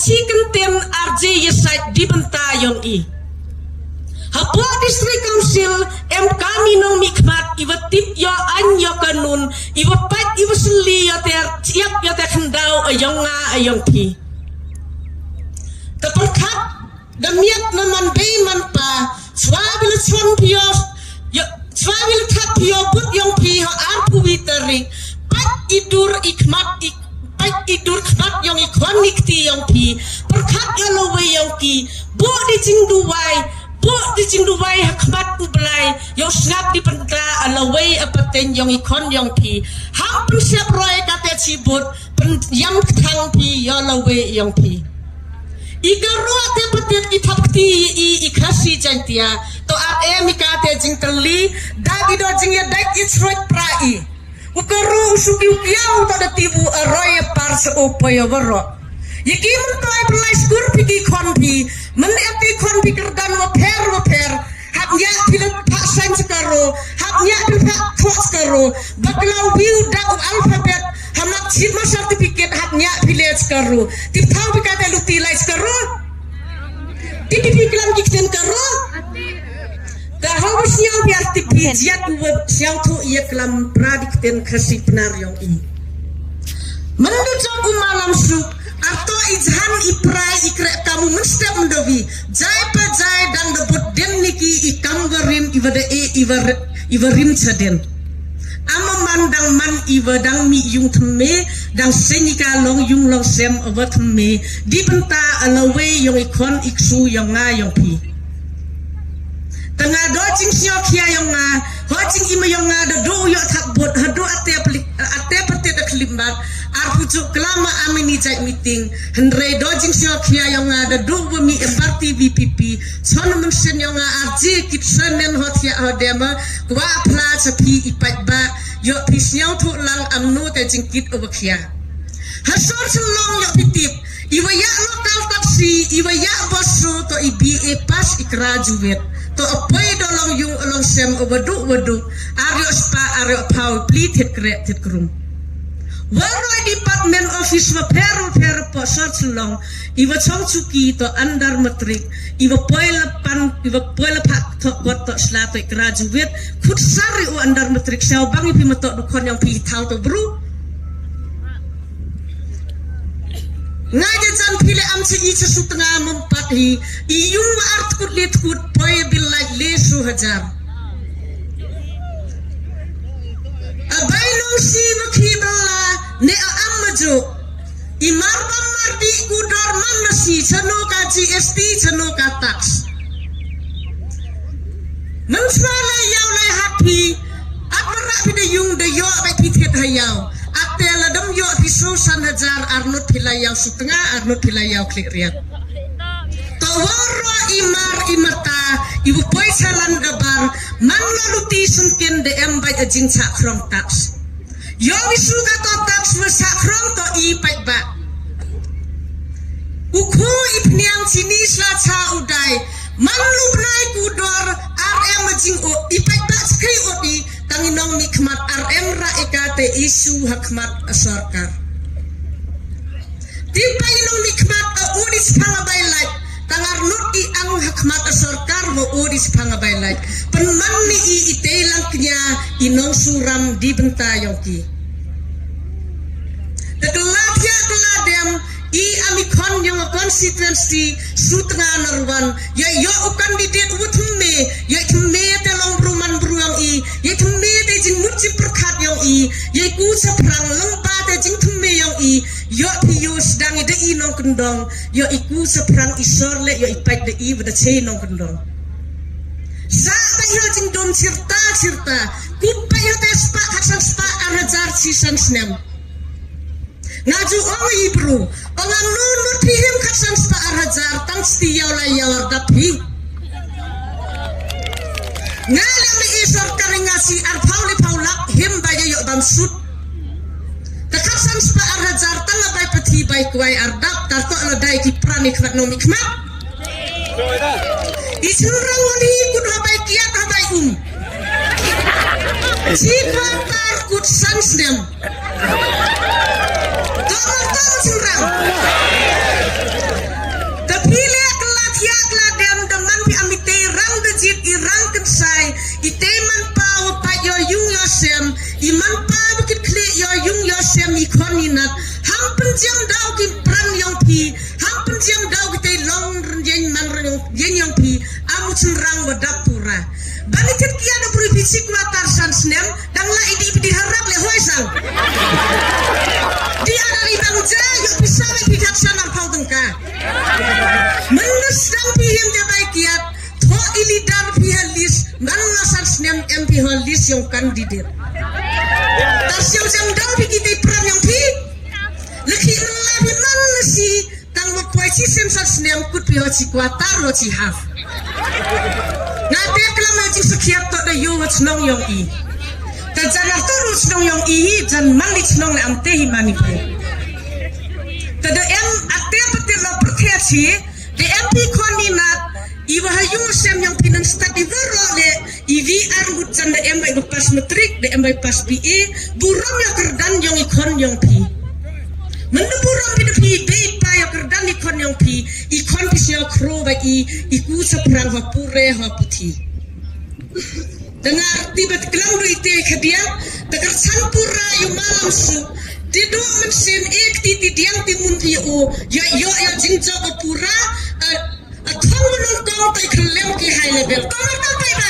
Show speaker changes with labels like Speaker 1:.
Speaker 1: Cikenten RJ Yesai dibentayong i. Hapwa District Council kami nong mikmat iwa tip yo anyo kanun iwa pat iwa suli yo ter siap yo ter kendau ayong nga ayong pi. Tepelkat damiat naman bayman pa swabil swan piyo yo swabil kat piyo but yung pi ho arpu witering pat idur ikmat ik pat idur kmat yung ikonik ti yung pi perkat yo lowe yung ki bu di jingduwai po di jingduwai hakmat ublay yung snap di penta alaway apaten yung ikon yung pi hampir siap roy kate cibut yang tang pi yung alaway yung pi igaru ate patet itapti ikasi jantia to ate mikate jingteli dagi do jingya dak itsroit prai ukaru usuki ukiau to tibu roy par seupoyo waro Yikimun to ay pelai skur piki konpi, meneti konpi kerdan waper, hapnya tidak pak sain sekaro, hapnya tidak kuat sekaro, baklau view dak alfabet, hamak cima sertifikat hapnya pilih sekaro, titau pikate luti lai sekaro, titi piklam jikten karo, dah harus yang biar tipi jiat buat siang tu ia kelam pradikten kasih benar yang ini. Menunjuk malam suk. Atau izhan iprai ikrek kamu mesti mendovi jai pa jai dan debut den niki ikam garim iwade iwarim chaden ama mandang man iwadang mi yung thme dang senika long yung long sem awa thme di benta alawe yung ikon iksu yung nga yung pi tengah do jing sio kia yung nga ho jing ima yung nga do yo thakbot hado ate pete limbat arpujuk kelama amini jai meeting hendrei dojing sio kia yang ada do bumi embarti VPP sono mensen yang arji kitsenen hotia hodema kwa pla chapi ipat ba yo pisnyau tu lang amno te jingkit obakia hasor selong yo pitip iwaya lokal taksi iwaya bosu to ibi pas ikrajuet to apoy dolong yung along sem obadu aryo spa aryo pau plit het krum Waroi Department Office wa peru po selong iwa chong cuki to andar matrik iwa poila pak to goto slato graduate kut sari u andar matrik siaw bangi pi mato dukon yang pi tau to bro ngaja jan pile amsi icha sutanga mempathi iyung wa art kut let kut poy bil like lesu hajar abai nong si makhi bala ne amajo imar bamar di kudor manasi chano ka GST chano ka tax mansala yaw lai happy atmara pide yung de yo bai pithet hayaw atela dam yo piso sanhajar arnut pilayaw sutanga arnut pilayaw klikriyat to waro imar imata ibu poi salan gabar man laluti sunken de embai ajing sakrong tax yo wisuga to tax masakrong to ipai ba uku ipniang sini slacha udai manlu nai kudor RM jing o ipai ba skri odi tanginong nikmat RM ra ikate isu hakmat sarkar tipai nong nikmat udis pangabai lai tangar nuti ang hakmat sarkar mo udis pangabai lai penmanni i itelang knya inong suram di bentayong ki tegelatya keladem i amikon yang constituency sutnga narwan ya yo kandidat utme ya tme telong bruman bruang i ya tme te jing muci perkat yang i ya ku saprang lempa te jing tme yang i yo pius dang de i nong kendong yo iku saprang isorle yo ipat de i beda che nong kendong sa ta yo jing dom sirta ku pa yo te spa hasan spa arajar sisan snem ngaju ong ibru ongam nunu tihim kasan spa arajar tang stiyaw la yawar dapi ngalam isor karingasi arpauli paulak him baya yo bamsut takasan spa arajar tang abai pati bai kuai ardap tarto ala dai ki pranik vatnomik mat isurang wani kudu bai kiat abai jika takut sansnem tolong surang pile kelat ya keladem teman pi amite rang dejit irang kensai iteman pa pa yo yung yosem iman pa bukit kle yo yung yosem ikoninat ham penjang dau ki pran yong pi ham penjang dau ki te long yen man yen yong pi amu cenrang wadapura bani ket kia da puri fisik watar san snem dang la idi diharap le hoisang dia dari bangja yo bisa le pikat sanam pau tengka mengesang pihim jabai kiat tho ilidar pihalis man nasan snem MP holis yang kandidat tasyau jang dau pikite pram yang pi lekhi Allah bi man nasi tang mo poisi sem san snem kut pi ho chi kwatar ro chi haf na te klama chi sekiat to da yo wats nong yong i ta janar to rus nong yong i jan man lich nong le am te hi mani pe ta da em ate pate lo perthia chi de MP koninat iwa hayung sem yang pinan study verole ivi argut canda embai pas metrik de embai pas PE burung ya kerdan yang ikon yang pi menu burung pi de pa ya kerdan ikon yang pi ikon pi sia kro ba iku seprang va pure ha puthi dengar tiba kelam do ite khadia tegar sampura yu malam su dido mensen ek titi diang timun pi o ya jinjo ba pura a thong non tong tai khlem ki high level tong tong pai ba